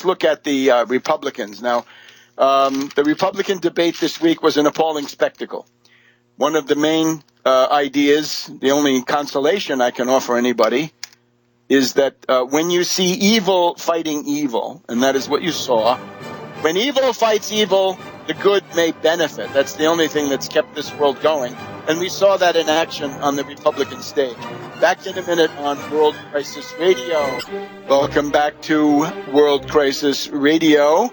look at the Republicans. Now, the Republican debate this week was an appalling spectacle. One of the main ideas, the only consolation I can offer anybody, is that when you see evil fighting evil, and that is what you saw, when evil fights evil, the good may benefit. That's the only thing that's kept this world going. And we saw that in action on the Republican stage. Back in a minute on World Crisis Radio. Welcome back to World Crisis Radio.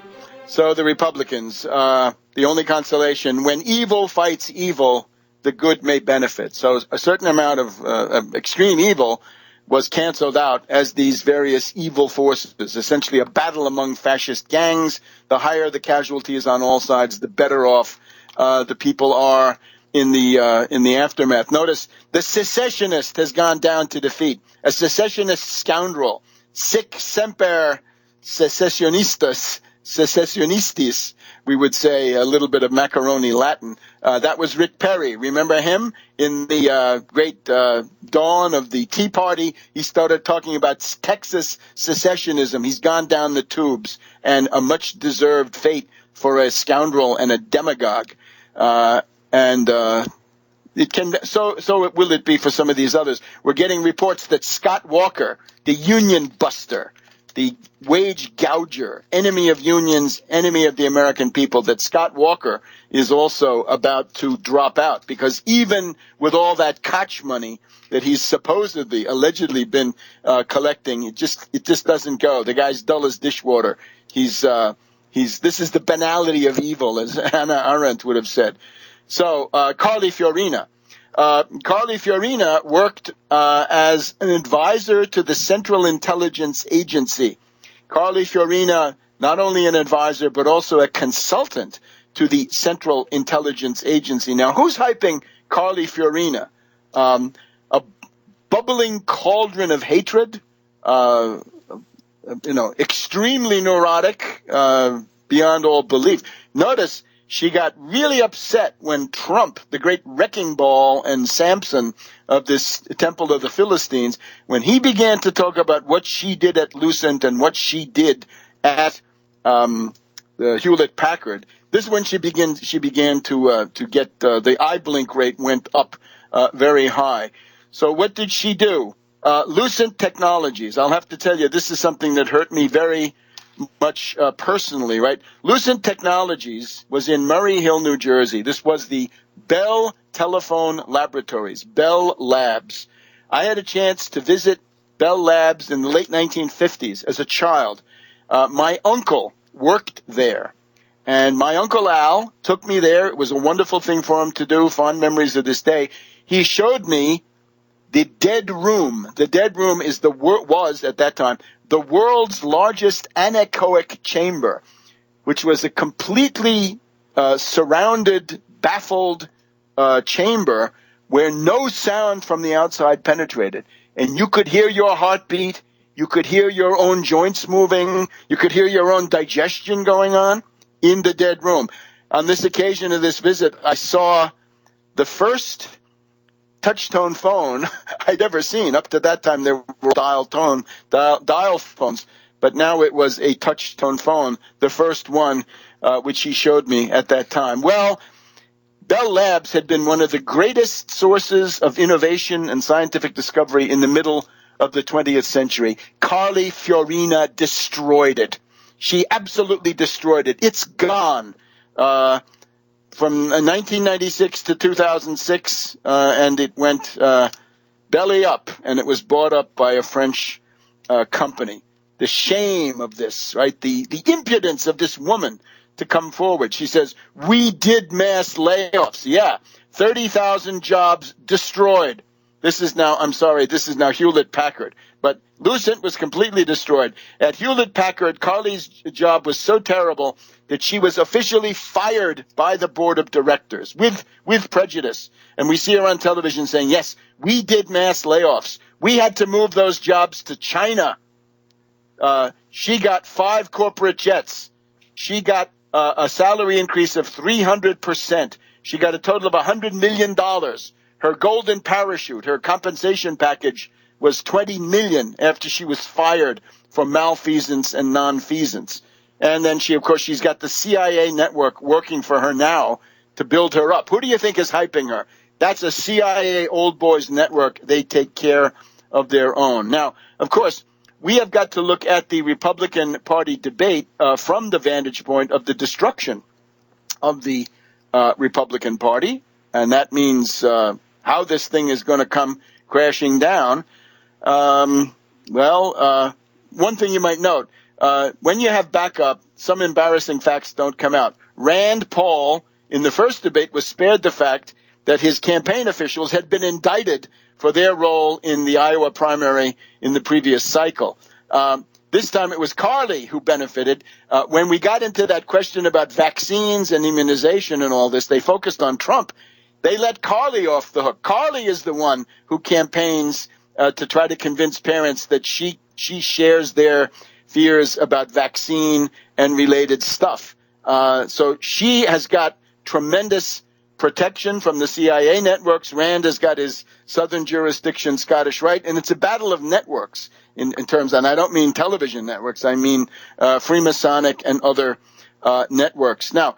So the Republicans, the only consolation, when evil fights evil, the good may benefit. So a certain amount of extreme evil was canceled out as these various evil forces, essentially a battle among fascist gangs. The higher the casualties on all sides, the better off the people are in the aftermath. Notice the secessionist has gone down to defeat. A secessionist scoundrel, sic semper secessionistas, secessionistis, we would say a little bit of macaroni Latin. That was Rick Perry. Remember him? In the great dawn of the Tea Party, he started talking about Texas secessionism. He's gone down the tubes, and a much-deserved fate for a scoundrel and a demagogue. It can so will it be for some of these others. We're getting reports that Scott Walker, the union buster, the wage gouger, enemy of unions, enemy of the American people, that Scott Walker is also about to drop out, because even with all that Koch money that he's supposedly, allegedly been collecting, it just doesn't go. The guy's dull as dishwater. This is the banality of evil, as Hannah Arendt would have said. So Carly Fiorina. Carly Fiorina worked as an advisor to the Central Intelligence Agency. Carly Fiorina, not only an advisor, but also a consultant to the Central Intelligence Agency. Now, who's hyping Carly Fiorina? A bubbling cauldron of hatred, extremely neurotic, beyond all belief. Notice she got really upset when Trump, the great wrecking ball and Samson of this Temple of the Philistines, when he began to talk about what she did at Lucent and what she did at Hewlett Packard. This is when she began to get the eye blink rate went up very high. So what did she do? Lucent Technologies. I'll have to tell you, this is something that hurt me very much personally, right? Lucent Technologies was in Murray Hill, New Jersey. This was the Bell Telephone Laboratories, Bell Labs. I had a chance to visit Bell Labs in the late 1950s as a child. My uncle worked there, and my Uncle Al took me there. It was a wonderful thing for him to do, fond memories of this day. He showed me the Dead Room. The Dead Room was, at that time, the world's largest anechoic chamber, which was a completely surrounded, baffled chamber where no sound from the outside penetrated. And you could hear your heartbeat, you could hear your own joints moving, you could hear your own digestion going on in the Dead Room. On this occasion of this visit, I saw the first touch-tone phone I'd ever seen. Up to that time, there were dial phones, but now it was a touch-tone phone, the first one, which he showed me at that time. Well, Bell Labs had been one of the greatest sources of innovation and scientific discovery in the middle of the 20th century. Carly Fiorina destroyed it. She absolutely destroyed it. It's gone. From 1996 to 2006, and it went belly up, and it was bought up by a French company. The shame of this, right? The impudence of this woman to come forward. She says, we did mass layoffs. Yeah, 30,000 jobs destroyed. This is now Hewlett Packard. But Lucent was completely destroyed. At Hewlett Packard, Carly's job was so terrible that she was officially fired by the board of directors with prejudice. And we see her on television saying, yes, we did mass layoffs. We had to move those jobs to China. She got 5 corporate jets. She got a salary increase of 300%. She got a total of $100 million. Her golden parachute, her compensation package, was $20 million after she was fired for malfeasance and nonfeasance. And then she's got the CIA network working for her now to build her up. Who do you think is hyping her? That's a CIA old boys network. They take care of their own. Now, of course, we have got to look at the Republican Party debate from the vantage point of the destruction of the Republican Party. And that means how this thing is going to come crashing down. One thing you might note, when you have backup, some embarrassing facts don't come out. Rand Paul, in the first debate, was spared the fact that his campaign officials had been indicted for their role in the Iowa primary in the previous cycle. This time it was Carly who benefited. When we got into that question about vaccines and immunization and all this, they focused on Trump. They let Carly off the hook. Carly is the one who campaigns to try to convince parents that she shares their fears about vaccine and related stuff. So she has got tremendous protection from the CIA networks. Rand has got his southern jurisdiction Scottish Rite, and it's a battle of networks in terms, and I don't mean television networks, I mean Freemasonic and other networks. Now,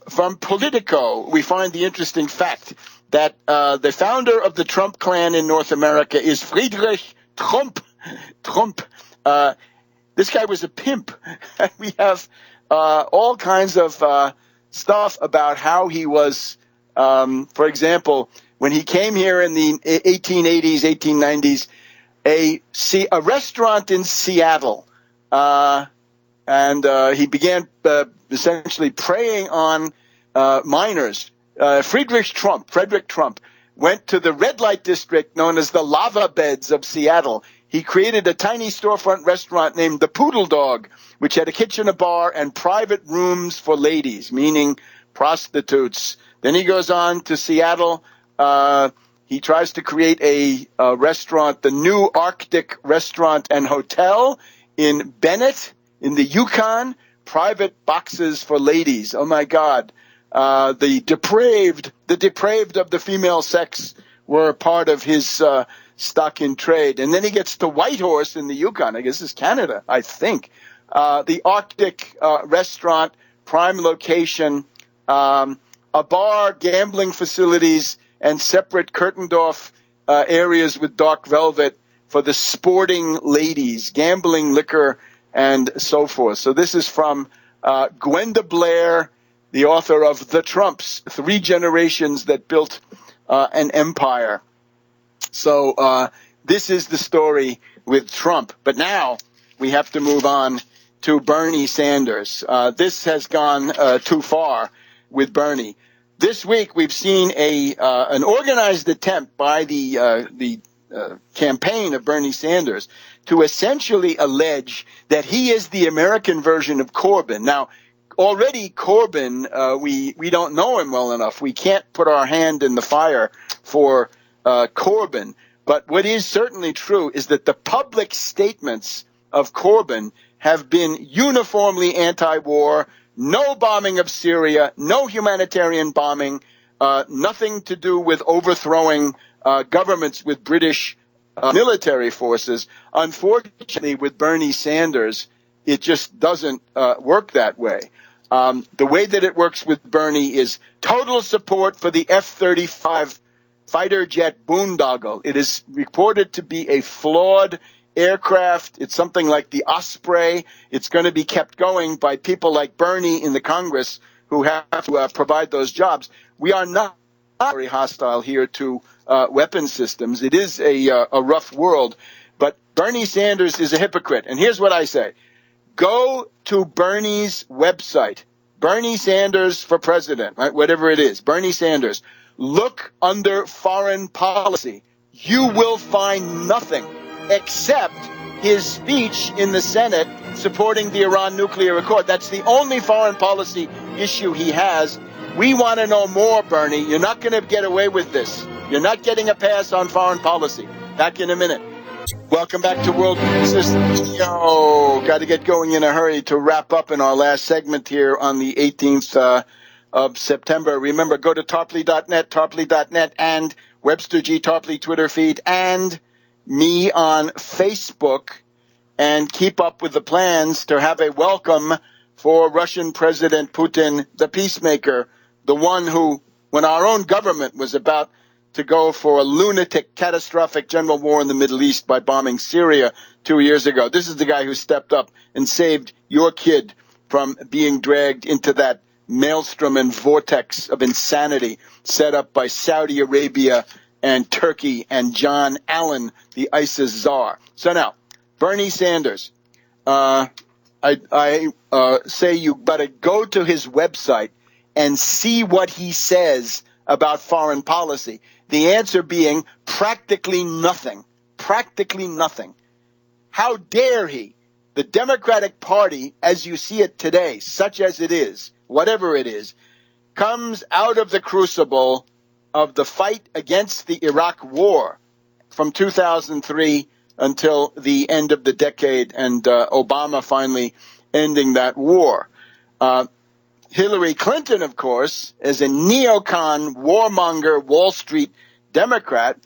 from Politico, we find the interesting fact that the founder of the Trump clan in North America is Friedrich Trump. This guy was a pimp. We have all kinds of stuff about how he was, for example, when he came here in the 1880s, 1890s, a restaurant in Seattle, and he began essentially preying on minors. Frederick Trump, went to the red light district known as the lava beds of Seattle. He created a tiny storefront restaurant named the Poodle Dog, which had a kitchen, a bar, and private rooms for ladies, meaning prostitutes. Then he goes on to Seattle. He tries to create a restaurant, the New Arctic Restaurant and Hotel in Bennett, in the Yukon, private boxes for ladies. Oh, my God. The depraved of the female sex were a part of his stock in trade. And then he gets to Whitehorse in the Yukon. I guess it's Canada, I think. The Arctic restaurant, prime location, a bar, gambling facilities, and separate curtained-off areas with dark velvet for the sporting ladies, gambling, liquor, and so forth. So this is from Gwenda Blair, the author of The Trumps, 3 Generations That Built an Empire. So this is the story with Trump. But now we have to move on to Bernie Sanders. This has gone too far with Bernie. This week we've seen an organized attempt by the campaign of Bernie Sanders to essentially allege that he is the American version of Corbyn. Now, already Corbyn, we don't know him well enough. We can't put our hand in the fire for Corbyn. But what is certainly true is that the public statements of Corbyn have been uniformly anti-war, no bombing of Syria, no humanitarian bombing, nothing to do with overthrowing governments with British military forces. Unfortunately, with Bernie Sanders, it just doesn't work that way. The way that it works with Bernie is total support for the F-35 fighter jet boondoggle. It is reported to be a flawed aircraft. It's something like the Osprey. It's going to be kept going by people like Bernie in the Congress who have to provide those jobs. We are not very hostile here to weapon systems. It is a rough world, but Bernie Sanders is a hypocrite. And here's what I say. Go to Bernie's website, Bernie Sanders for president, right? Whatever it is, Bernie Sanders. Look under foreign policy. You will find nothing except his speech in the Senate supporting the Iran nuclear accord. That's the only foreign policy issue he has. We want to know more, Bernie. You're not going to get away with this. You're not getting a pass on foreign policy. Back in a minute. Welcome back to World System Radio. Got to get going in a hurry to wrap up in our last segment here on the 18th of September. Remember, go to tarpley.net, and Webster G. Tarpley Twitter feed, and me on Facebook. and keep up with the plans to have a welcome for Russian President Putin, the peacemaker, the one who, when our own government was about to go for a lunatic, catastrophic general war in the Middle East by bombing Syria 2 years ago. This is the guy who stepped up and saved your kid from being dragged into that maelstrom and vortex of insanity set up by Saudi Arabia and Turkey and John Allen, the ISIS czar. So now, Bernie Sanders, I say you better go to his website and see what he says about foreign policy. The answer being practically nothing. Practically nothing. How dare he? The Democratic Party, as you see it today, such as it is, whatever it is, comes out of the crucible of the fight against the Iraq war from 2003 until the end of the decade and Obama finally ending that war. Hillary Clinton, of course, as a neocon, warmonger, Wall Street Democrat,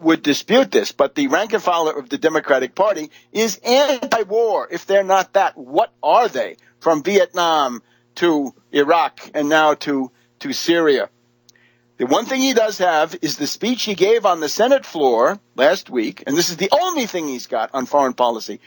would dispute this. But the rank and file of the Democratic Party is anti-war. If they're not that, what are they? From Vietnam to Iraq and now to Syria. The one thing he does have is the speech he gave on the Senate floor last week, and this is the only thing he's got on foreign policy,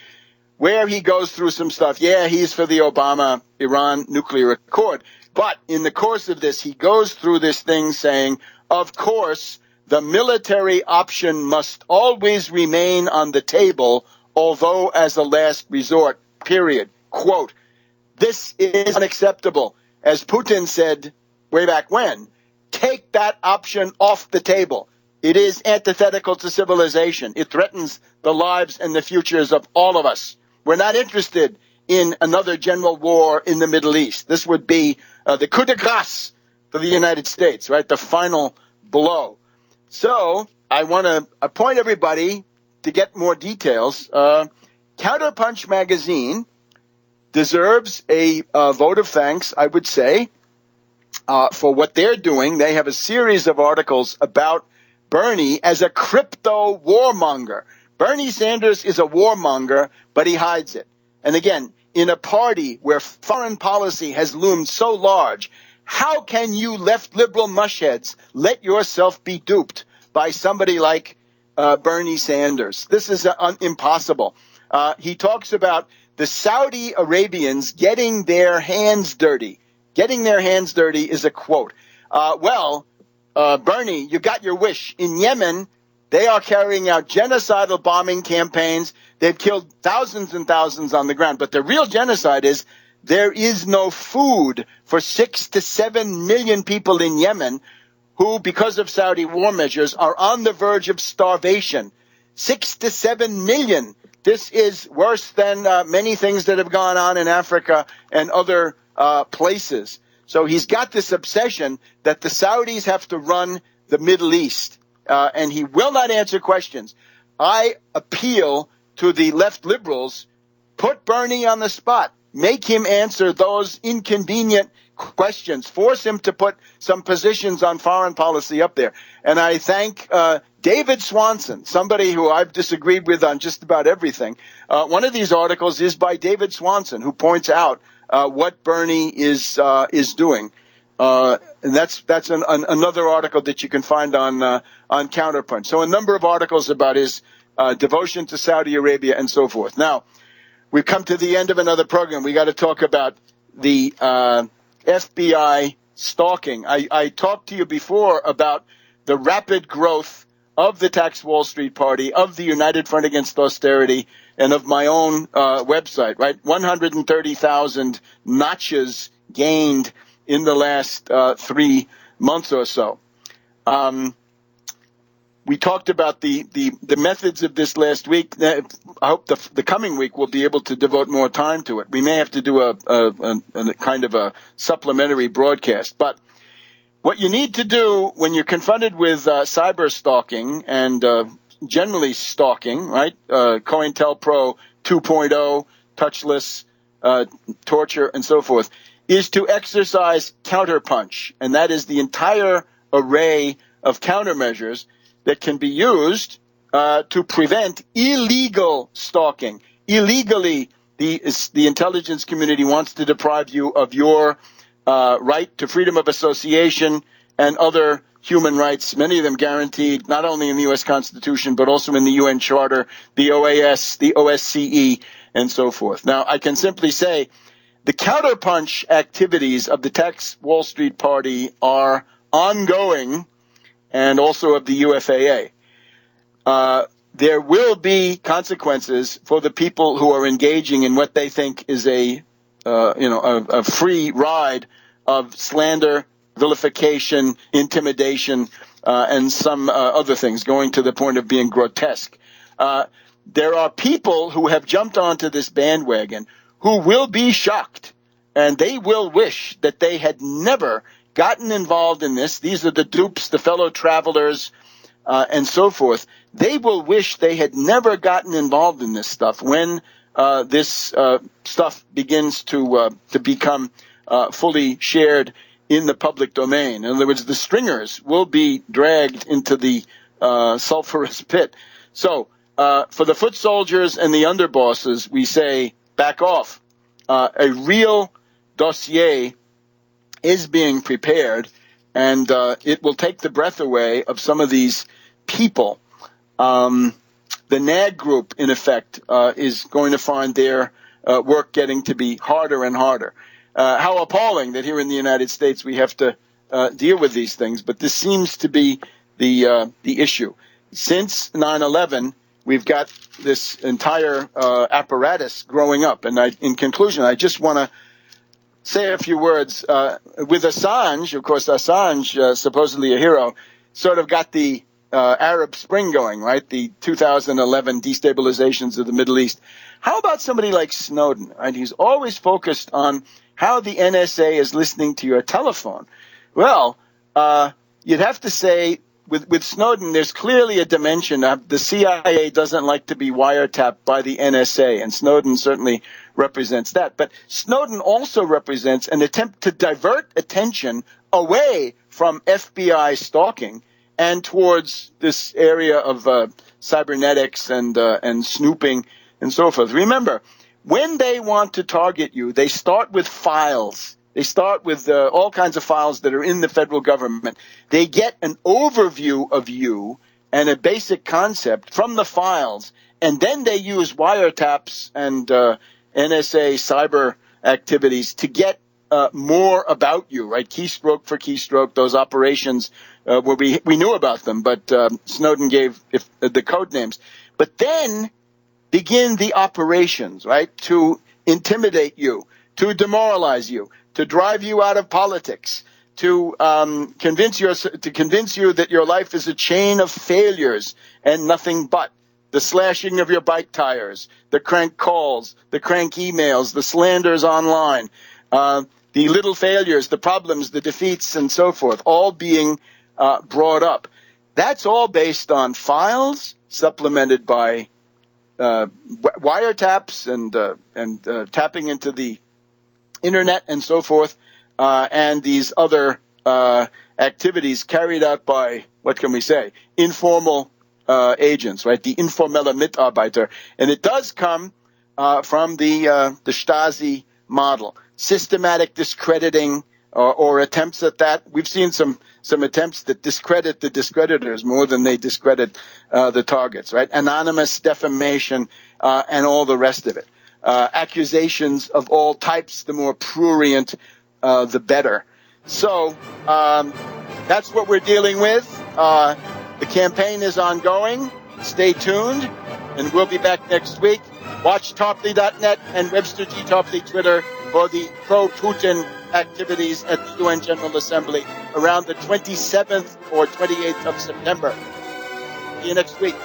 where he goes through some stuff. Yeah, he's for the Obama-Iran nuclear accord. But in the course of this, he goes through this thing saying, of course, the military option must always remain on the table, although as a last resort, period. Quote, this is unacceptable. As Putin said way back when, take that option off the table. It is antithetical to civilization. It threatens the lives and the futures of all of us. We're not interested in another general war in the Middle East. This would be the coup de grace for the United States, right? The final blow. So I want to point everybody to get more details. Counterpunch magazine deserves a vote of thanks, I would say, for what they're doing. They have a series of articles about Bernie as a crypto warmonger. Bernie Sanders is a warmonger, but he hides it. And again, in a party where foreign policy has loomed so large, how can you left liberal mushheads let yourself be duped by somebody like Bernie Sanders? This is impossible. He talks about the Saudi Arabians getting their hands dirty. Getting their hands dirty is a quote. Bernie, you got your wish. In Yemen, they are carrying out genocidal bombing campaigns. They've killed thousands and thousands on the ground. But the real genocide is there is no food for 6 to 7 million people in Yemen who, because of Saudi war measures, are on the verge of starvation. 6 to 7 million. This is worse than many things that have gone on in Africa and other places. So he's got this obsession that the Saudis have to run the Middle East. And he will not answer questions. I appeal to the left liberals, put Bernie on the spot. Make him answer those inconvenient questions. Force him to put some positions on foreign policy up there. And I thank David Swanson, somebody who I've disagreed with on just about everything. One of these articles is by David Swanson, who points out what Bernie is doing. And that's another article that you can find on Counterpunch. So a number of articles about his devotion to Saudi Arabia and so forth. Now, we've come to the end of another program. We got to talk about the FBI stalking. I talked to you before about the rapid growth of the Tax Wall Street Party, of the United Front Against Austerity, and of my own website, right? 130,000 notches gained in the last 3 months or so. We talked about the methods of this last week. I hope the coming week we'll be able to devote more time to it. We may have to do a kind of a supplementary broadcast. But what you need to do when you're confronted with cyber stalking and generally stalking, right? COINTELPRO 2.0, touchless, torture, and so forth, is to exercise counterpunch. And that is the entire array of countermeasures that can be used to prevent illegal stalking. illegally the intelligence community wants to deprive you of your right to freedom of association and other human rights, many of them guaranteed not only in the U.S. Constitution, but also in the UN Charter, the OAS, the OSCE, and so forth. Now, I can simply say the counterpunch activities of the Tax Wall Street Party are ongoing, and also of the UFAA. There will be consequences for the people who are engaging in what they think is a free ride of slander, vilification, intimidation, and some other things, going to the point of being grotesque. There are people who have jumped onto this bandwagon who will be shocked, and they will wish that they had never gotten involved in this. These are the dupes, the fellow travelers, and so forth. They will wish they had never gotten involved in this stuff when this stuff begins to become fully shared in the public domain. In other words, the stringers will be dragged into the sulfurous pit. So for the foot soldiers and the underbosses, we say back off. A real dossier is being prepared, and it will take the breath away of some of these people. The NAG group, in effect, is going to find their work getting to be harder and harder. How appalling that here in the United States we have to deal with these things, but this seems to be the issue. Since 9/11, we've got this entire apparatus growing up, and in conclusion, I just want to say a few words. With Assange, of course, Assange, supposedly a hero, sort of got the Arab Spring going, right? The 2011 destabilizations of the Middle East. How about somebody like Snowden, right? He's always focused on how the NSA is listening to your telephone. Well, you'd have to say with Snowden, there's clearly a dimension of the CIA doesn't like to be wiretapped by the NSA, and Snowden certainly represents that. But Snowden also represents an attempt to divert attention away from FBI stalking and towards this area of cybernetics and snooping and so forth. Remember, when they want to target you, they start with files. They start with all kinds of files that are in the federal government. They get an overview of you and a basic concept from the files, and then they use wiretaps and NSA cyber activities to get more about you, right? Keystroke for keystroke, those operations where we knew about them, but Snowden gave the code names. But then begin the operations, right, to intimidate you, to demoralize you, to drive you out of politics, to convince you that your life is a chain of failures and nothing but. The slashing of your bike tires, the crank calls, the crank emails, the slanders online, the little failures, the problems, the defeats, and so forth, all being brought up. That's all based on files supplemented by wiretaps and tapping into the internet and so forth, and these other activities carried out by, what can we say, informal agents, right? The informelle Mitarbeiter. And it does come from the Stasi model. Systematic discrediting or attempts at that. We've seen some attempts that discredit the discreditors more than they discredit the targets, right? Anonymous defamation and all the rest of it. Accusations of all types, the more prurient, the better. So that's what we're dealing with. The campaign is ongoing. Stay tuned, and we'll be back next week. Watch Tarpley.net and Webster G. Tarpley Twitter for the pro-Putin activities at the UN General Assembly around the 27th or 28th of September. See you next week.